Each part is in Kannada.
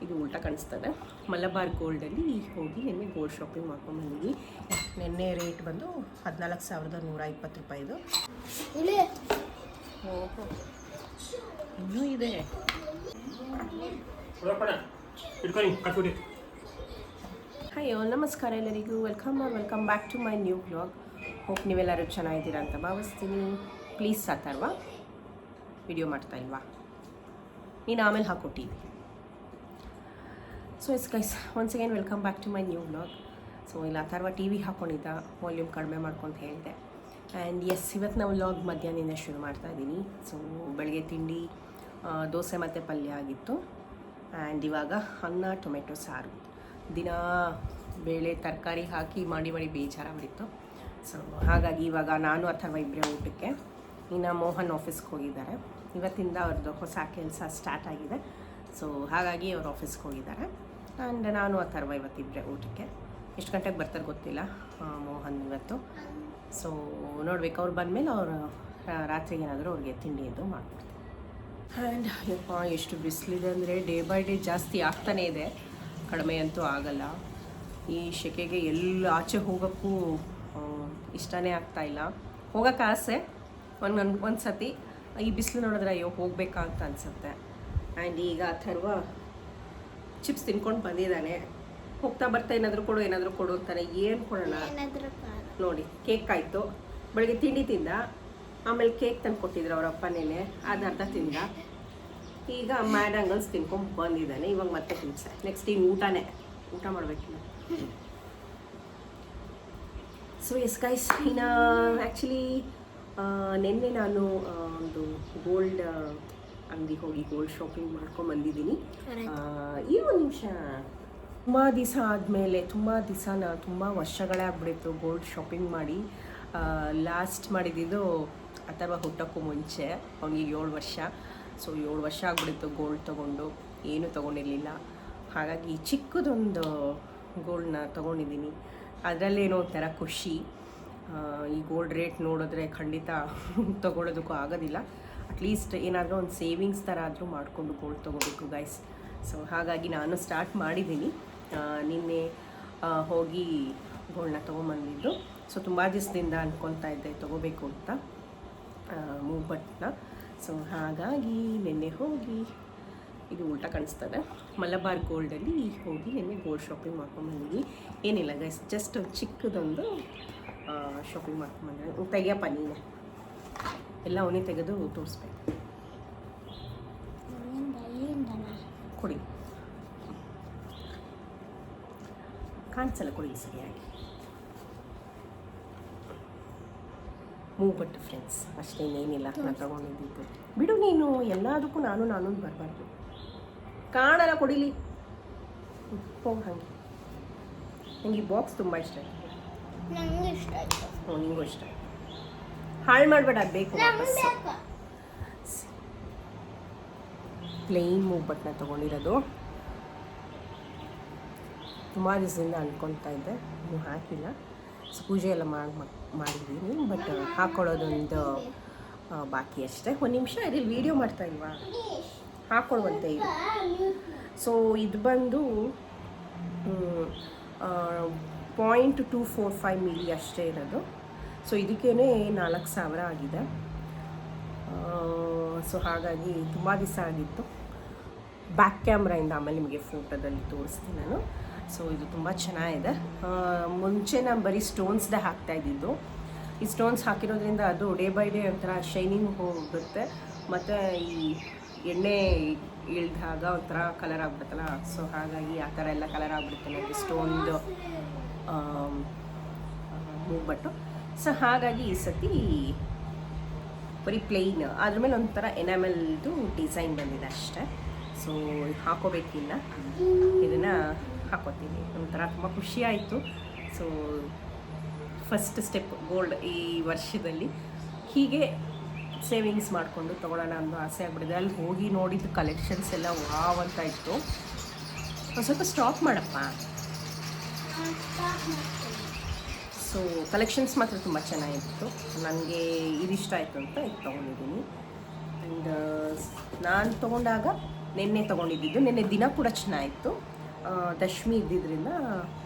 ಇದು ಉಲ್ಟಾ ಕಾಣಿಸ್ತದೆ. ಮಲಬಾರ್ ಗೋಲ್ಡಲ್ಲಿ ಹೋಗಿ ನಿನ್ನೆ ಗೋಲ್ಡ್ ಶಾಪಿಂಗ್ ಮಾಡ್ಕೊಂಡ್ಬಂದಿದ್ವಿ. ನಿನ್ನೆ ರೇಟ್ ಬಂದು 14,120 ರೂಪಾಯಿದು. ಓಹೋ, ಇನ್ನೂ ಇದೆ. ಹಾಯ್ ನಮಸ್ಕಾರ ಎಲ್ಲರಿಗೂ, welcome back to my new blog. Hope ನೀವೆಲ್ಲರೂ ಚೆನ್ನಾಗಿದ್ದೀರಾ ಅಂತ ಭಾವಿಸ್ತೀನಿ. ಪ್ಲೀಸ್ ಅಥರ್ವಾ ವಿಡಿಯೋ ಮಾಡ್ತಾ ಇಲ್ವಾ? ನೀನು ಆಮೇಲೆ ಹಾಕೊಟ್ಟಿವಿ. So yes guys, once again welcome back to my new blog. So ಇಲ್ಲಿ ಅಥರ್ವ ಟಿ ವಿ ಹಾಕ್ಕೊಂಡಿದ್ದ, ವಾಲ್ಯೂಮ್ ಕಡಿಮೆ ಮಾಡ್ಕೊಂಡು ಹೇಳಿದೆ. ಆ್ಯಂಡ್ ಎಸ್, ಇವತ್ತು ನಾವು ವ್ಲಾಗ್ ಮಧ್ಯಾಹ್ನದಿಂದ ಶುರು ಮಾಡ್ತಾಯಿದ್ದೀನಿ. ಸೊ ಬೆಳಗ್ಗೆ ತಿಂಡಿ ದೋಸೆ ಮತ್ತು ಪಲ್ಯ ಆಗಿತ್ತು. ಆ್ಯಂಡ್ ಇವಾಗ ಅನ್ನ ಟೊಮೆಟೊ ಸಾರು. ದಿನ ಬೇಳೆ ತರಕಾರಿ ಹಾಕಿ ಮಾಡಿ ಬೇಜಾರಾಗ್ಬಿಟ್ಟಿತ್ತು. ಸೊ ಹಾಗಾಗಿ ಇವಾಗ ನಾನು ಅಥವಾ ಇಬ್ಬರೇ ಊಟಕ್ಕೆ. ಇನ್ನು ಮೋಹನ್ ಆಫೀಸ್ಗೆ ಹೋಗಿದ್ದಾರೆ. ಇವತ್ತಿಂದ ಅವ್ರದ್ದು ಹೊಸ ಕೆಲಸ ಸ್ಟಾರ್ಟ್ ಆಗಿದೆ. ಸೊ ಹಾಗಾಗಿ ಅವ್ರು ಆಫೀಸ್ಗೆ ಹೋಗಿದ್ದಾರೆ. ಆ್ಯಂಡ್ ನಾನು ಅಥರ್ವ ಇವತ್ತಿಬ್ಬರೇ ಊಟಕ್ಕೆ. ಎಷ್ಟು ಗಂಟೆಗೆ ಬರ್ತಾರೆ ಗೊತ್ತಿಲ್ಲ ಮೋಹನ್ ಇವತ್ತು. ಸೊ ನೋಡ್ಬೇಕು, ಅವ್ರು ಬಂದಮೇಲೆ ಅವರು ರಾತ್ರಿಗೆ ಏನಾದರೂ ಅವ್ರಿಗೆ ತಿಂಡಿ ಎದ್ದು ಮಾಡ್ಕೊಡ್ತಾರೆ. ಆ್ಯಂಡ್ ಯಪ್ಪ ಎಷ್ಟು ಬಿಸಿಲಿದೆ ಅಂದರೆ ಡೇ ಬೈ ಡೇ ಜಾಸ್ತಿ ಆಗ್ತಾನೇ ಇದೆ, ಕಡಿಮೆ ಅಂತೂ ಆಗಲ್ಲ. ಈ ಸೆಕೆಗೆ ಎಲ್ಲ ಆಚೆ ಹೋಗೋಕ್ಕೂ ಇಷ್ಟನೇ ಆಗ್ತಾಯಿಲ್ಲ. ಹೋಗೋಕ್ಕೆ ಆಸೆ ಒಂದು ಸತಿ, ಈ ಬಿಸಿಲು ನೋಡಿದ್ರೆ ಅಯ್ಯೋ ಹೋಗಬೇಕಾ ಅಂತ ಅನಿಸುತ್ತೆ. ಆ್ಯಂಡ್ ಈಗ ಅಥರ್ವ ಚಿಪ್ಸ್ ತಿನ್ಕೊಂಡು ಬಂದಿದ್ದಾನೆ. ಹೋಗ್ತಾ ಬರ್ತಾ ಏನಾದರೂ ಕೊಡು ಅಂತಾನೆ. ಏನು ಕೊಡೋಣ ನೋಡಿ, ಕೇಕ್ ಆಯಿತು. ಬೆಳಗ್ಗೆ ತಿಂಡಿ ತಿಂದ, ಆಮೇಲೆ ಕೇಕ್ ತಂದು ಕೊಟ್ಟಿದ್ರು ಅವ್ರ ಅಪ್ಪನೇನೆ, ಅದು ಅರ್ಧ ತಿಂದ. ಈಗ ಮ್ಯಾಡಂಗಲ್ಸ್ ತಿನ್ಕೊಂಡು ಬಂದಿದ್ದಾನೆ. ಇವಾಗ ಮತ್ತೆ ಹಿಂಸೆ. ನೆಕ್ಸ್ಟ್ ಈಗ ಊಟ ಮಾಡಬೇಕಿಲ್ಲ. ಸೊ ಎಸ್ ಗೈಸ್, ಇನ್ನು ಆ್ಯಕ್ಚುಲಿ ನಿನ್ನೆ ನಾನು ಒಂದು ಗೋಲ್ಡ್ ಅಂಗಡಿಗೆ ಹೋಗಿ ಗೋಲ್ಡ್ ಶಾಪಿಂಗ್ ಮಾಡ್ಕೊಂಬಂದಿದ್ದೀನಿ. ಈ ಒಂದು ನಿಮಿಷ, ತುಂಬ ದಿವಸ ಆದಮೇಲೆ, ತುಂಬ ವರ್ಷಗಳೇ ಆಗ್ಬಿಟ್ಟಿತ್ತು ಗೋಲ್ಡ್ ಶಾಪಿಂಗ್ ಮಾಡಿ. ಲಾಸ್ಟ್ ಮಾಡಿದ್ದು ಅಥವಾ ಹುಟ್ಟೋಕ್ಕೂ ಮುಂಚೆ, ಅವನಿಗೆ 7 ವರ್ಷ. ಸೊ 7 ವರ್ಷ ಆಗ್ಬಿಟ್ಟಿತ್ತು ಗೋಲ್ಡ್ ತೊಗೊಂಡು, ಏನೂ ತೊಗೊಂಡಿರಲಿಲ್ಲ. ಹಾಗಾಗಿ ಚಿಕ್ಕದೊಂದು ಗೋಲ್ಡನ್ನ ತೊಗೊಂಡಿದ್ದೀನಿ. ಅದರಲ್ಲೇನೋ ಒಂಥರ ಖುಷಿ. ಈ ಗೋಲ್ಡ್ ರೇಟ್ ನೋಡಿದ್ರೆ ಖಂಡಿತ ತೊಗೊಳೋದಕ್ಕೂ ಆಗೋದಿಲ್ಲ. ಅಟ್ಲೀಸ್ಟ್ ಏನಾದರೂ ಒಂದು ಸೇವಿಂಗ್ಸ್ ಥರ ಆದರೂ ಮಾಡಿಕೊಂಡು ಗೋಲ್ಡ್ ತೊಗೋಬೇಕು ಗೈಸ್. ಸೊ ಹಾಗಾಗಿ ನಾನು ಸ್ಟಾರ್ಟ್ ಮಾಡಿದ್ದೀನಿ. ನಿನ್ನೆ ಹೋಗಿ ಗೋಲ್ಡನ್ನ ತೊಗೊಂಬಂದಿದ್ದು. ಸೊ ತುಂಬ ದಿವಸದಿಂದ ಅಂದ್ಕೊತಾ ಇದ್ದೆ ತೊಗೋಬೇಕು ಅಂತ ಮೂವ್ಬಟ್ನ. ಸೊ ಹಾಗಾಗಿ ನಿನ್ನೆ ಹೋಗಿ, ಇದು ಉಲ್ಟಾ ಕಾಣಿಸ್ತದೆ, ಮಲಬಾರ್ ಗೋಲ್ಡಲ್ಲಿ ಹೋಗಿ ನಿನ್ನೆ ಗೋಲ್ಡ್ ಶಾಪಿಂಗ್ ಮಾಡ್ಕೊಂಡ್ಬಂದಿದ್ವಿ. ಏನಿಲ್ಲ ಗೈಸ್, ಜಸ್ಟ್ ಒಂದು ಚಿಕ್ಕದೊಂದು ಶಾಪಿಂಗ್ ಮಾಡ್ಕೊಂಡ್ಬಂದ್ರೆ. ತೆಗಿಯಪ್ಪ ನೀನೆ, ಎಲ್ಲ ಅವನೇ ತೆಗೆದು ತೋರಿಸ್ಬೇಕು. ಕೊಡಿ, ಕಾಣಿಸಲ್ಲ, ಕೊಡಿ ಸರಿಯಾಗಿ. ಮೂವ್ಬಟ್ಟು ಫ್ರೆಂಡ್ಸ್, ಅಷ್ಟೇನೇನಿಲ್ಲ. ನಾನು ತಗೊಂಡಿದ್ದು ಬಿಡು. ನೀನು ಎಲ್ಲದಕ್ಕೂ ನಾನು ಬರಬಾರ್ದು, ಕಾಣಲ್ಲ. ಕೊಡಿಲಿ, ಹೋಗಿ ಹಾಗೆ. ನನಗೆ ಈ ಬಾಕ್ಸ್ ತುಂಬ ಇಷ್ಟ ಆಯಿತು. ನಿಂಗೂ ಇಷ್ಟ. ಹಾಳು ಮಾಡಬೇಡ, ಅದು ಬೇಕು. ಪ್ಲೇನ್ ಮೂವ್ಬಟ್ನ ತೊಗೊಂಡಿರೋದು. ತುಂಬ ದಿವಸದಿಂದ ಅಂದ್ಕೊತಾ ಇದ್ದೆ, ಇನ್ನೂ ಹಾಕಿಲ್ಲ. ಸೊ ಪೂಜೆ ಎಲ್ಲ ಮಾಡಿದ್ದೀನಿ, ಬಟ್ ಹಾಕ್ಕೊಳ್ಳೋದೊಂದು ಬಾಕಿ ಅಷ್ಟೇ. ಒಂದು ನಿಮಿಷ ಇಲ್ಲಿ ವೀಡಿಯೋ ಮಾಡ್ತಾ ಇಲ್ವಾ, ಹಾಕ್ಕೊಳ್ಳುವಂತೆ ಇದು. ಸೊ ಇದು ಬಂದು 0.245 ಮಿಲಿ ಅಷ್ಟೇ ಇರೋದು. ಸೊ ಇದಕ್ಕೇ 4,000 ಆಗಿದೆ. ಸೊ ಹಾಗಾಗಿ ತುಂಬ ದಿವಸ ಆಗಿತ್ತು. ಬ್ಯಾಕ್ ಕ್ಯಾಮ್ರಾಯಿಂದ ಆಮೇಲೆ ನಿಮಗೆ ಫೋಟೋದಲ್ಲಿ ತೋರಿಸ್ತೀನಿ ನಾನು. ಸೊ ಇದು ತುಂಬ ಚೆನ್ನಾಗಿದೆ. ಮುಂಚೆ ನಾನು ಬರೀ ಸ್ಟೋನ್ಸ್ದೇ ಹಾಕ್ತಾಯಿದ್ದಿದ್ದು. ಈ ಸ್ಟೋನ್ಸ್ ಹಾಕಿರೋದ್ರಿಂದ ಅದು ಡೇ ಬೈ ಡೇ ಒಂಥರ ಶೈನಿಂಗ್ ಹೋಗುತ್ತೆ, ಮತ್ತು ಈ ಎಣ್ಣೆ ಇಳಿದಾಗ ಒಂಥರ ಕಲರ್ ಆಗ್ಬಿಡುತ್ತಲ್ಲ. ಸೊ ಹಾಗಾಗಿ ಆ ಥರ ಎಲ್ಲ ಕಲರ್ ಆಗ್ಬಿಡುತ್ತೆ ನನಗೆ ಸ್ಟೋನ್ದು ಮೂವ್ಬಟ್ಟು. ಸೊ ಹಾಗಾಗಿ ಈ ಸತಿ ಬರೀ ಪ್ಲೇನ್, ಅದ್ರ ಮೇಲೆ ಒಂಥರ ಎನಾಮೆಲ್ದು ಡಿಸೈನ್ ಬಂದಿದೆ ಅಷ್ಟೇ. ಸೊ ಹಾಕೋಬೇಕಿಲ್ಲ, ಇದನ್ನು ಹಾಕೋತೀನಿ. ಒಂಥರ ತುಂಬ ಖುಷಿ ಆಯಿತು. ಸೊ ಫಸ್ಟ್ ಸ್ಟೆಪ್ ಗೋಲ್ಡ್ ಈ ವರ್ಷದಲ್ಲಿ. ಹೀಗೆ ಸೇವಿಂಗ್ಸ್ ಮಾಡಿಕೊಂಡು ತೊಗೊಳ್ಳೋಣ ಅನ್ನೋ ಆಸೆ ಆಗ್ಬಿಟ್ಟಿದೆ. ಅಲ್ಲಿ ಹೋಗಿ ನೋಡಿದ್ದು ಕಲೆಕ್ಷನ್ಸ್ ಎಲ್ಲ ವಾವ್ ಅಂತ ಇತ್ತು. ಸ್ವಲ್ಪ ಸ್ಟಾಪ್ ಮಾಡಪ್ಪ. ಸೊ ಕಲೆಕ್ಷನ್ಸ್ ಮಾತ್ರ ತುಂಬ ಚೆನ್ನಾಗಿತ್ತು. ನನಗೆ ಇದಿಷ್ಟ ಆಯಿತು ಅಂತ ಇದು ತೊಗೊಂಡಿದ್ದೀನಿ. ಆ್ಯಂಡ್ ನಾನು ತೊಗೊಂಡಾಗ ನಿನ್ನೆ ತೊಗೊಂಡಿದ್ದು. ನಿನ್ನೆ ದಿನ ಕೂಡ ಚೆನ್ನಾಗಿತ್ತು, ದಶಮಿ ಇದ್ದಿದ್ದರಿಂದ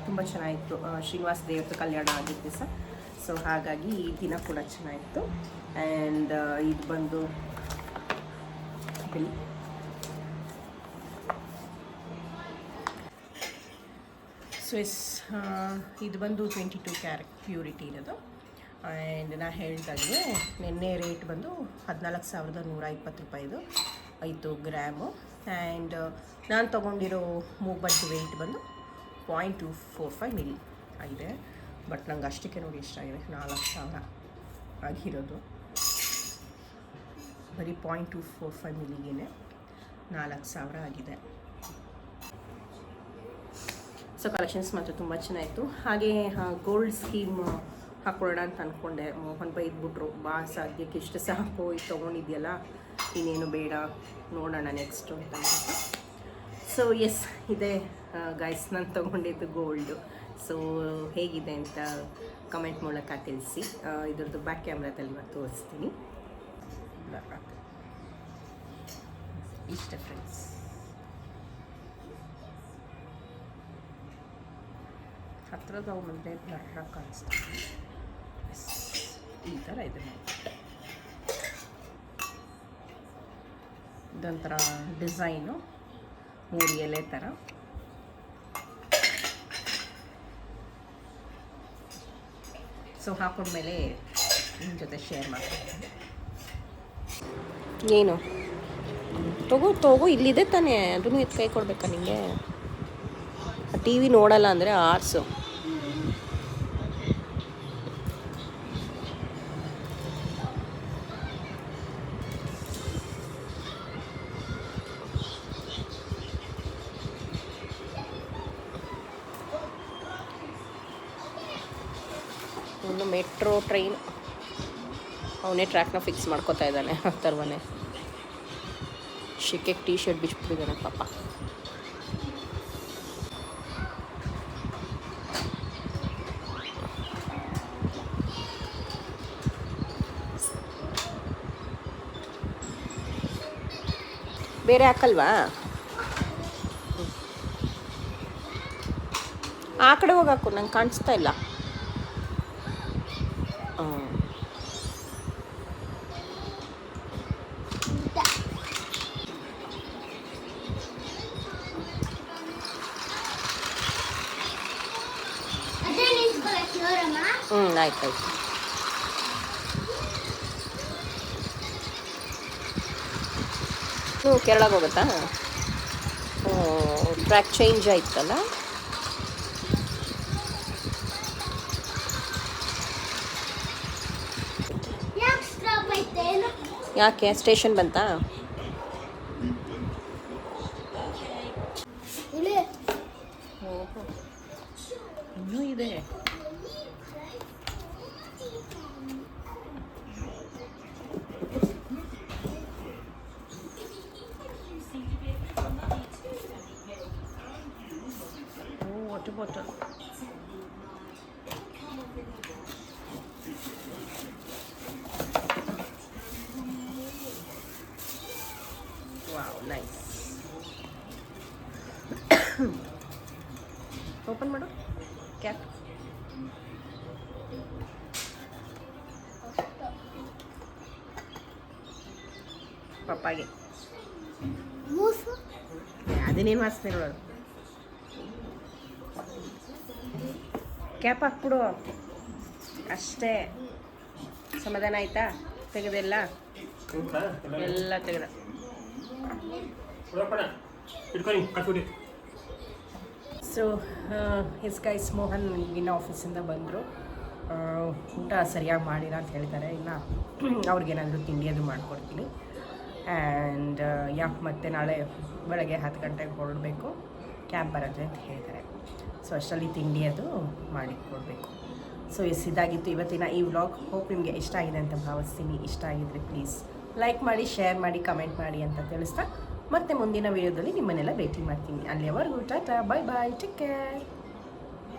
ತುಂಬ ಚೆನ್ನಾಗಿತ್ತು. ಶ್ರೀನಿವಾಸ ದೇವರ ಕಲ್ಯಾಣ ಆಗಿದ್ದ ದಿವಸ, ಸೊ ಹಾಗಾಗಿ ಈ ದಿನ ಕೂಡ ಚೆನ್ನಾಗಿತ್ತು. ಆ್ಯಂಡ್ ಇದು ಬಂದು ಬಿಲ್. ಸ್ವಿಸ್ ಇದು ಬಂದು 22 ಕ್ಯಾರೆಟ್ ಪ್ಯೂರಿಟಿ ಇರೋದು. ಆ್ಯಂಡ್ ನಾ ಹೇಳ್ದಾಗೆ ನಿನ್ನೆ ರೇಟ್ ಬಂದು 14,120 ರೂಪಾಯಿದು 5 ಗ್ರಾಮು. ಆ್ಯಂಡ್ ನಾನು ತೊಗೊಂಡಿರೋ ಮೂಗ್ಬಡ್ದು ವೆಯ್ಟ್ ಬಂದು 0.245 ಮಿಲಿ ಆಗಿದೆ. ಬಟ್ ನಂಗೆ ಅಷ್ಟಕ್ಕೆ ನೋಡಿ ಎಷ್ಟಾಗಿದೆ, 4,000 ಆಗಿರೋದು. ಬರೀ 0.245 ಮಿಲಿಗೇ 4,000 ಆಗಿದೆ. ಸೊ ಕಲೆಕ್ಷನ್ಸ್ ಮಾತ್ರ ತುಂಬ ಚೆನ್ನಾಗಿತ್ತು. ಹಾಗೆ ಗೋಲ್ಡ್ ಸ್ಕೀಮ್ ಹಾಕೊಳ್ಳೋಣ ಅಂತ ಅಂದ್ಕೊಂಡೆ. ಮೋಹನ್ ಬೈ ಇದ್ಬಿಟ್ರು, ಬಾ ಸದ್ಯಕ್ಕೆ ಇಷ್ಟು ಸಾಕು, ಇದು ತೊಗೊಂಡಿದ್ಯಲ್ಲ ಇನ್ನೇನು ಬೇಡ, ನೋಡೋಣ ನೆಕ್ಸ್ಟು ಅಂತ. ಸೊ ಎಸ್, ಇದೆ ಗೈಸ್ ನಾನು ತೊಗೊಂಡಿದ್ದು ಗೋಲ್ಡು. ಸೊ ಹೇಗಿದೆ ಅಂತ ಕಮೆಂಟ್ ಮೂಲಕ ತಿಳಿಸಿ. ಇದ್ರದ್ದು ಬ್ಯಾಕ್ ಕ್ಯಾಮ್ರಾದಲ್ಲಿ ನಾನು ತೋರಿಸ್ತೀನಿ. ಇಷ್ಟ ಫ್ರೆಂಡ್ಸ್, ಹತ್ತಿರದ ಮುಂದೆ ಬ್ಲರ್ರಾಗಿ ಕಾಣಿಸ್ತಾರೆ. ಈ ಥರ ಇದೆ. ಇದೊಂಥರ ಡಿಸೈನು 3 ಎಲೆ ಥರ. ಸೊ ಹಾಕೊಂಡ್ಮೇಲೆ ನಿಮ್ಮ ಜೊತೆ ಶೇರ್ ಮಾಡ್ತೀನಿ. ಏನು ತಗೋ ಇಲ್ಲಿದೆ ತಾನೇ, ಅದನ್ನು ಎತ್ತು ಕೈ ಕೊಡ್ಬೇಕಾ ನಿಮಗೆ? ಟಿ ವಿ ನೋಡಲ್ಲ ಅಂದರೆ ಆರ್ಸು. ಒಂದು ಮೆಟ್ರೋ ಟ್ರೈನ್, ಅವನೇ ಟ್ರ್ಯಾಕ್ನ ಫಿಕ್ಸ್ ಮಾಡ್ಕೋತಾ ಇದ್ದಾನೆ. ಥರವೇ ಶಿಕೆಗೆ ಟೀ ಶರ್ಟ್ ಬಿಚ್ಬಿಟ್ಟಿದ್ದಾನೆ ಪಾಪ. ಬೇರೆ ಹಾಕಲ್ವಾ? ಆ ಕಡೆ ಹೋಗಾಕು, ನಂಗೆ ಕಾಣಿಸ್ತಾ ಇಲ್ಲ. ಆಯ್ತು. ನೀವು ಕೇರಳಕ್ಕೆ ಹೋಗುತ್ತಾ? ಟ್ರ್ಯಾಕ್ ಚೇಂಜ್ ಆಯ್ತಲ್ಲ. ಯಾಕೆ ಸ್ಟೇಷನ್ ಬಂತಾ? ಇನ್ನೂ ಇದೆ. Water bottle. Wow, nice. Open ಮಾಡು ಕ್ಯಾಪ್. ಪಪ್ಪಾಗೆ ಅದೇನೇನು ವಾಸನೆ ನೋಡೋದು. ಕ್ಯಾಪ್ ಹಾಕ್ಬಿಡು ಅಷ್ಟೇ. ಸಮಾಧಾನ ಆಯ್ತಾ? ತೆಗೆದೆಲ್ಲ ಎಲ್ಲ ತೆಗೆದ. ಸೊ ಎಸ್ ಗೈಸ್, ಮೋಹನ್ ಇನ್ನು ಆಫೀಸಿಂದ ಬಂದರು. ಊಟ ಸರಿಯಾಗಿ ಮಾಡಿಲ್ಲ ಅಂತ ಹೇಳ್ತಾರೆ. ಇನ್ನು ಅವ್ರಿಗೇನಾದರೂ ತಿಂಡಿ ಅದು ಮಾಡಿಕೊಡ್ತೀನಿ. ಆ್ಯಂಡ್ ಮತ್ತೆ ನಾಳೆ ಬೆಳಗ್ಗೆ 10 ಗಂಟೆಗೆ ಹೊರಡಬೇಕು, ಕ್ಯಾಬ್ ಬರುತ್ತೆ ಅಂತ ಹೇಳ್ತಾರೆ. ಸೊ ಅಷ್ಟರಲ್ಲಿ ತಿಂಡಿ ಅದು ಮಾಡಿ ಕೊಡಬೇಕು. ಸೊ ಇದಾಗಿತ್ತು ಇವತ್ತಿನ ಈ ವ್ಲಾಗ್. ಹೋಪ್ ನಿಮಗೆ ಇಷ್ಟ ಆಗಿದೆ ಅಂತ ಭಾವಿಸ್ತೀನಿ. ಇಷ್ಟ ಆಗಿದ್ರೆ ಪ್ಲೀಸ್ ಲೈಕ್ ಮಾಡಿ, ಶೇರ್ ಮಾಡಿ, ಕಮೆಂಟ್ ಮಾಡಿ ಅಂತ ತಿಳಿಸ್ತಾ ಮತ್ತೆ ಮುಂದಿನ ವೀಡಿಯೋದಲ್ಲಿ ನಿಮ್ಮನ್ನೆಲ್ಲ ಭೇಟಿ ಮಾಡ್ತೀನಿ. ಅಲ್ಲಿಯವರೆಗೂ ಟಾಟಾ, ಬಾಯ್ ಬಾಯ್, ಟೇಕ್ ಕೇರ್.